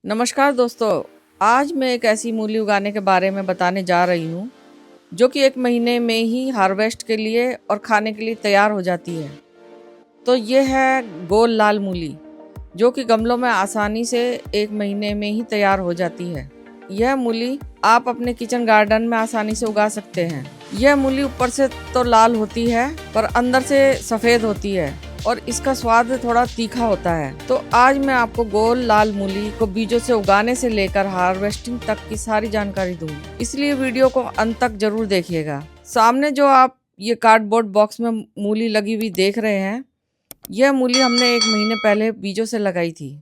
नमस्कार दोस्तों, आज मैं एक ऐसी मूली उगाने के बारे में बताने जा रही हूँ जो कि 1 महीने में ही हार्वेस्ट के लिए और खाने के लिए तैयार हो जाती है। तो ये है गोल लाल मूली, जो कि गमलों में आसानी से 1 महीने में ही तैयार हो जाती है। यह मूली आप अपने किचन गार्डन में आसानी से उगा सकते हैं। यह मूली ऊपर से तो लाल होती है पर अंदर से सफ़ेद होती है और इसका स्वाद थोड़ा तीखा होता है। तो आज मैं आपको गोल लाल मूली को बीजों से उगाने से लेकर हार्वेस्टिंग तक की सारी जानकारी दूंगी, इसलिए वीडियो को अंत तक जरूर देखिएगा। सामने जो आप ये कार्डबोर्ड बॉक्स में मूली लगी हुई देख रहे हैं, यह मूली हमने 1 महीने पहले बीजों से लगाई थी,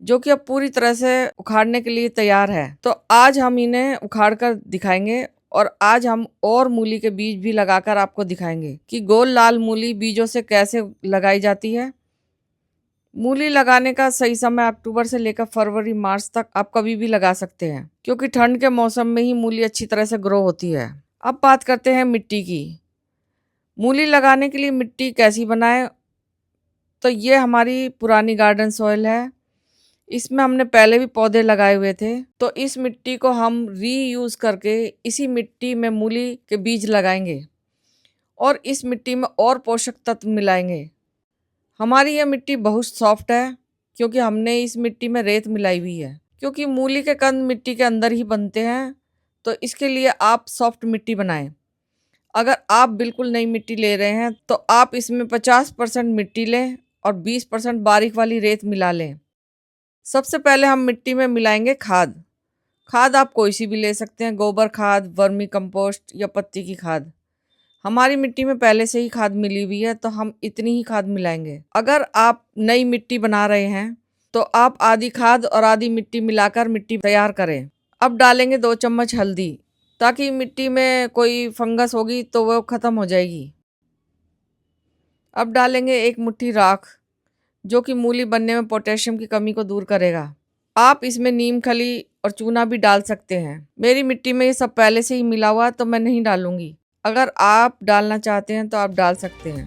जो कि अब पूरी तरह से उखाड़ने के लिए तैयार है। तो आज हम इन्हें उखाड़ कर दिखाएंगे और आज हम और मूली के बीज भी लगाकर आपको दिखाएंगे कि गोल लाल मूली बीजों से कैसे लगाई जाती है। मूली लगाने का सही समय अक्टूबर से लेकर फरवरी मार्च तक आप कभी भी लगा सकते हैं, क्योंकि ठंड के मौसम में ही मूली अच्छी तरह से ग्रो होती है। अब बात करते हैं मिट्टी की। मूली लगाने के लिए मिट्टी कैसी बनाएं, तो ये हमारी पुरानी गार्डन सॉइल है। इसमें हमने पहले भी पौधे लगाए हुए थे, तो इस मिट्टी को हम रीयूज करके इसी मिट्टी में मूली के बीज लगाएंगे और इस मिट्टी में और पोषक तत्व मिलाएंगे। हमारी यह मिट्टी बहुत सॉफ्ट है, क्योंकि हमने इस मिट्टी में रेत मिलाई हुई है। क्योंकि मूली के कंद मिट्टी के अंदर ही बनते हैं, तो इसके लिए आप सॉफ्ट मिट्टी बनाएं। अगर आप बिल्कुल नई मिट्टी ले रहे हैं तो आप इसमें 50% मिट्टी लें और 20% बारीक वाली रेत मिला लें। सबसे पहले हम मिट्टी में मिलाएंगे खाद। खाद आप कोई सी भी ले सकते हैं, गोबर खाद, वर्मी कंपोस्ट या पत्ती की खाद। हमारी मिट्टी में पहले से ही खाद मिली हुई है, तो हम इतनी ही खाद मिलाएंगे। अगर आप नई मिट्टी बना रहे हैं तो आप आधी खाद और आधी मिट्टी मिलाकर मिट्टी तैयार करें। अब डालेंगे 2 चम्मच हल्दी, ताकि मिट्टी में कोई फंगस होगी तो वो खत्म हो जाएगी। अब डालेंगे 1 मुट्ठी राख, जो कि मूली बनने में पोटेशियम की कमी को दूर करेगा। आप इसमें नीम खली और चूना भी डाल सकते हैं। मेरी मिट्टी में ये सब पहले से ही मिला हुआ, तो मैं नहीं डालूंगी। अगर आप डालना चाहते हैं तो आप डाल सकते हैं।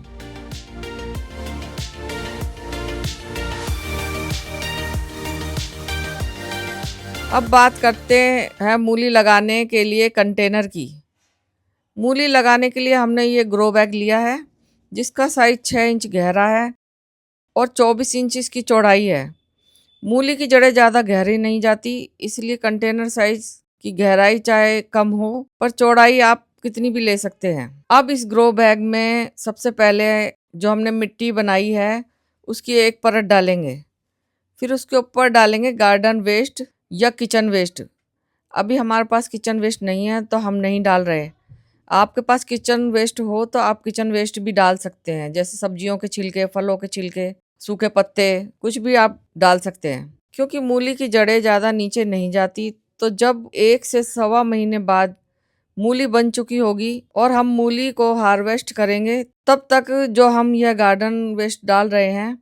अब बात करते हैं मूली लगाने के लिए कंटेनर की। मूली लगाने के लिए हमने ये ग्रो बैग लिया है, जिसका साइज 6 इंच गहरा है और 24 इंच इसकी चौड़ाई है। मूली की जड़ें ज़्यादा गहरी नहीं जाती, इसलिए कंटेनर साइज की गहराई चाहे कम हो पर चौड़ाई आप कितनी भी ले सकते हैं। अब इस ग्रो बैग में सबसे पहले जो हमने मिट्टी बनाई है उसकी एक परत डालेंगे, फिर उसके ऊपर डालेंगे गार्डन वेस्ट या किचन वेस्ट। अभी हमारे पास किचन वेस्ट नहीं है तो हम नहीं डाल रहे। आपके पास किचन वेस्ट हो तो आप किचन वेस्ट भी डाल सकते हैं, जैसे सब्जियों के छिलके, फलों के छिलके, सूखे पत्ते, कुछ भी आप डाल सकते हैं। क्योंकि मूली की जड़ें ज़्यादा नीचे नहीं जाती, तो जब 1 से सवा महीने बाद मूली बन चुकी होगी और हम मूली को हार्वेस्ट करेंगे, तब तक जो हम यह गार्डन वेस्ट डाल रहे हैं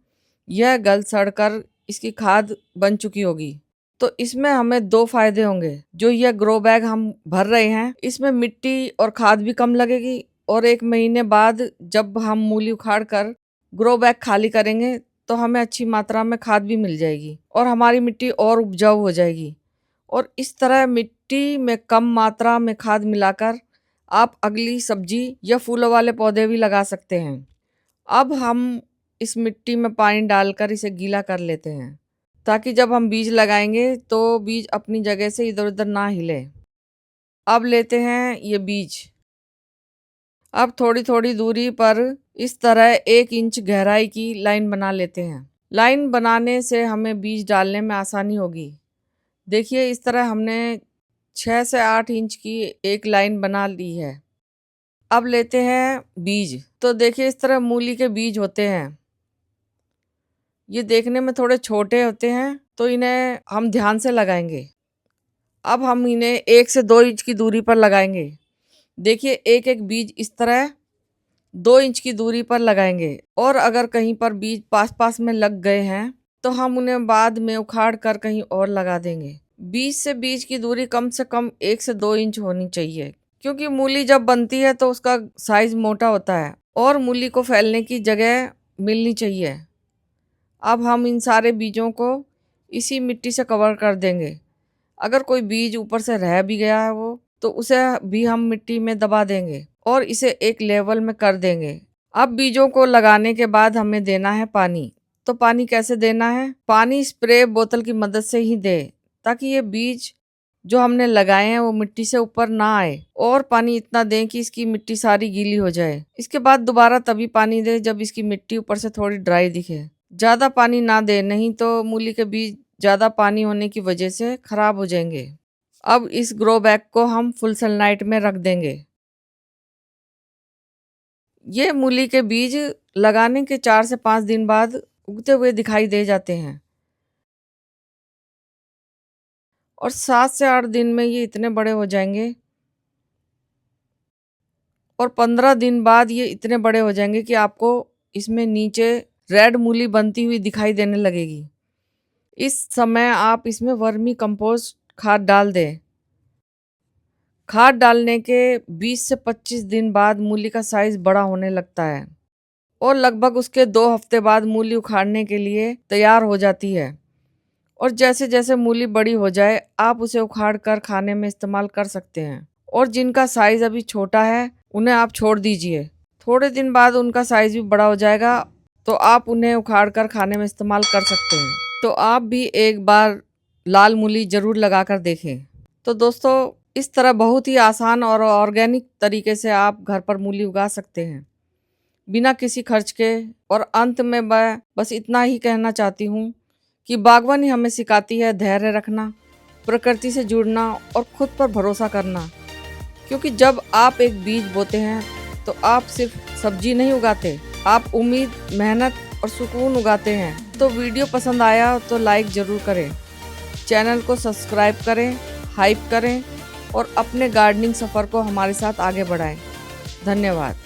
यह गल सड़ कर इसकी खाद बन चुकी होगी। तो इसमें हमें 2 फायदे होंगे। जो यह ग्रो बैग हम भर रहे हैं, इसमें मिट्टी और खाद भी कम लगेगी और 1 महीने बाद जब हम मूली उखाड़ कर ग्रो बैग खाली करेंगे तो हमें अच्छी मात्रा में खाद भी मिल जाएगी और हमारी मिट्टी और उपजाऊ हो जाएगी। और इस तरह मिट्टी में कम मात्रा में खाद मिलाकर आप अगली सब्जी या फूलों वाले पौधे भी लगा सकते हैं। अब हम इस मिट्टी में पानी डालकर इसे गीला कर लेते हैं, ताकि जब हम बीज लगाएंगे तो बीज अपनी जगह से इधर उधर ना हिले। अब लेते हैं ये बीज। अब थोड़ी थोड़ी दूरी पर इस तरह 1 इंच गहराई की लाइन बना लेते हैं। लाइन बनाने से हमें बीज डालने में आसानी होगी। देखिए, इस तरह हमने 6 से 8 इंच की एक लाइन बना ली है। अब लेते हैं बीज। तो देखिए, इस तरह मूली के बीज होते हैं। ये देखने में थोड़े छोटे होते हैं, तो इन्हें हम ध्यान से लगाएंगे। अब हम इन्हें 1 से 2 इंच की दूरी पर लगाएंगे। देखिए, एक एक बीज इस तरह 2 इंच की दूरी पर लगाएंगे और अगर कहीं पर बीज पास पास में लग गए हैं तो हम उन्हें बाद में उखाड़ कर कहीं और लगा देंगे। बीज से बीज की दूरी कम से कम 1 से 2 इंच होनी चाहिए, क्योंकि मूली जब बनती है तो उसका साइज मोटा होता है और मूली को फैलने की जगह मिलनी चाहिए। अब हम इन सारे बीजों को इसी मिट्टी से कवर कर देंगे। अगर कोई बीज ऊपर से रह भी गया है वो, तो उसे भी हम मिट्टी में दबा देंगे और इसे एक लेवल में कर देंगे। अब बीजों को लगाने के बाद हमें देना है पानी। तो पानी कैसे देना है? पानी स्प्रे बोतल की मदद से ही दे, ताकि ये बीज जो हमने लगाए हैं वो मिट्टी से ऊपर ना आए, और पानी इतना दें कि इसकी मिट्टी सारी गीली हो जाए। इसके बाद दोबारा तभी पानी दे जब इसकी मिट्टी ऊपर से थोड़ी ड्राई दिखे। ज़्यादा पानी ना दे, नहीं तो मूली के बीज ज़्यादा पानी होने की वजह से खराब हो जाएंगे। अब इस ग्रो बैग को हम फुल सनलाइट में रख देंगे। ये मूली के बीज लगाने के 4 से 5 दिन बाद उगते हुए दिखाई दे जाते हैं, और 7 से 8 दिन में ये इतने बड़े हो जाएंगे, और 15 दिन बाद ये इतने बड़े हो जाएंगे कि आपको इसमें नीचे रेड मूली बनती हुई दिखाई देने लगेगी। इस समय आप इसमें वर्मी कंपोस्ट खाद डाल दें। खाद डालने के 20 से 25 दिन बाद मूली का साइज बड़ा होने लगता है, और लगभग उसके 2 हफ्ते बाद मूली उखाड़ने के लिए तैयार हो जाती है। और जैसे जैसे मूली बड़ी हो जाए, आप उसे उखाड़ कर खाने में इस्तेमाल कर सकते हैं। और जिनका साइज अभी छोटा है उन्हें आप छोड़ दीजिए, थोड़े दिन बाद उनका साइज भी बड़ा हो जाएगा, तो आप उन्हें उखाड़ कर खाने में इस्तेमाल कर सकते हैं। तो आप भी एक बार लाल मूली ज़रूर लगा कर देखें। तो दोस्तों, इस तरह बहुत ही आसान और ऑर्गेनिक तरीके से आप घर पर मूली उगा सकते हैं, बिना किसी खर्च के। और अंत में मैं बस इतना ही कहना चाहती हूँ कि बागवानी हमें सिखाती है धैर्य रखना, प्रकृति से जुड़ना और खुद पर भरोसा करना। क्योंकि जब आप एक बीज बोते हैं तो आप सिर्फ सब्जी नहीं उगाते, आप उम्मीद, मेहनत और सुकून उगाते हैं। तो वीडियो पसंद आया तो लाइक ज़रूर करें, चैनल को सब्सक्राइब करें, हाइप करें और अपने गार्डनिंग सफ़र को हमारे साथ आगे बढ़ाएं। धन्यवाद।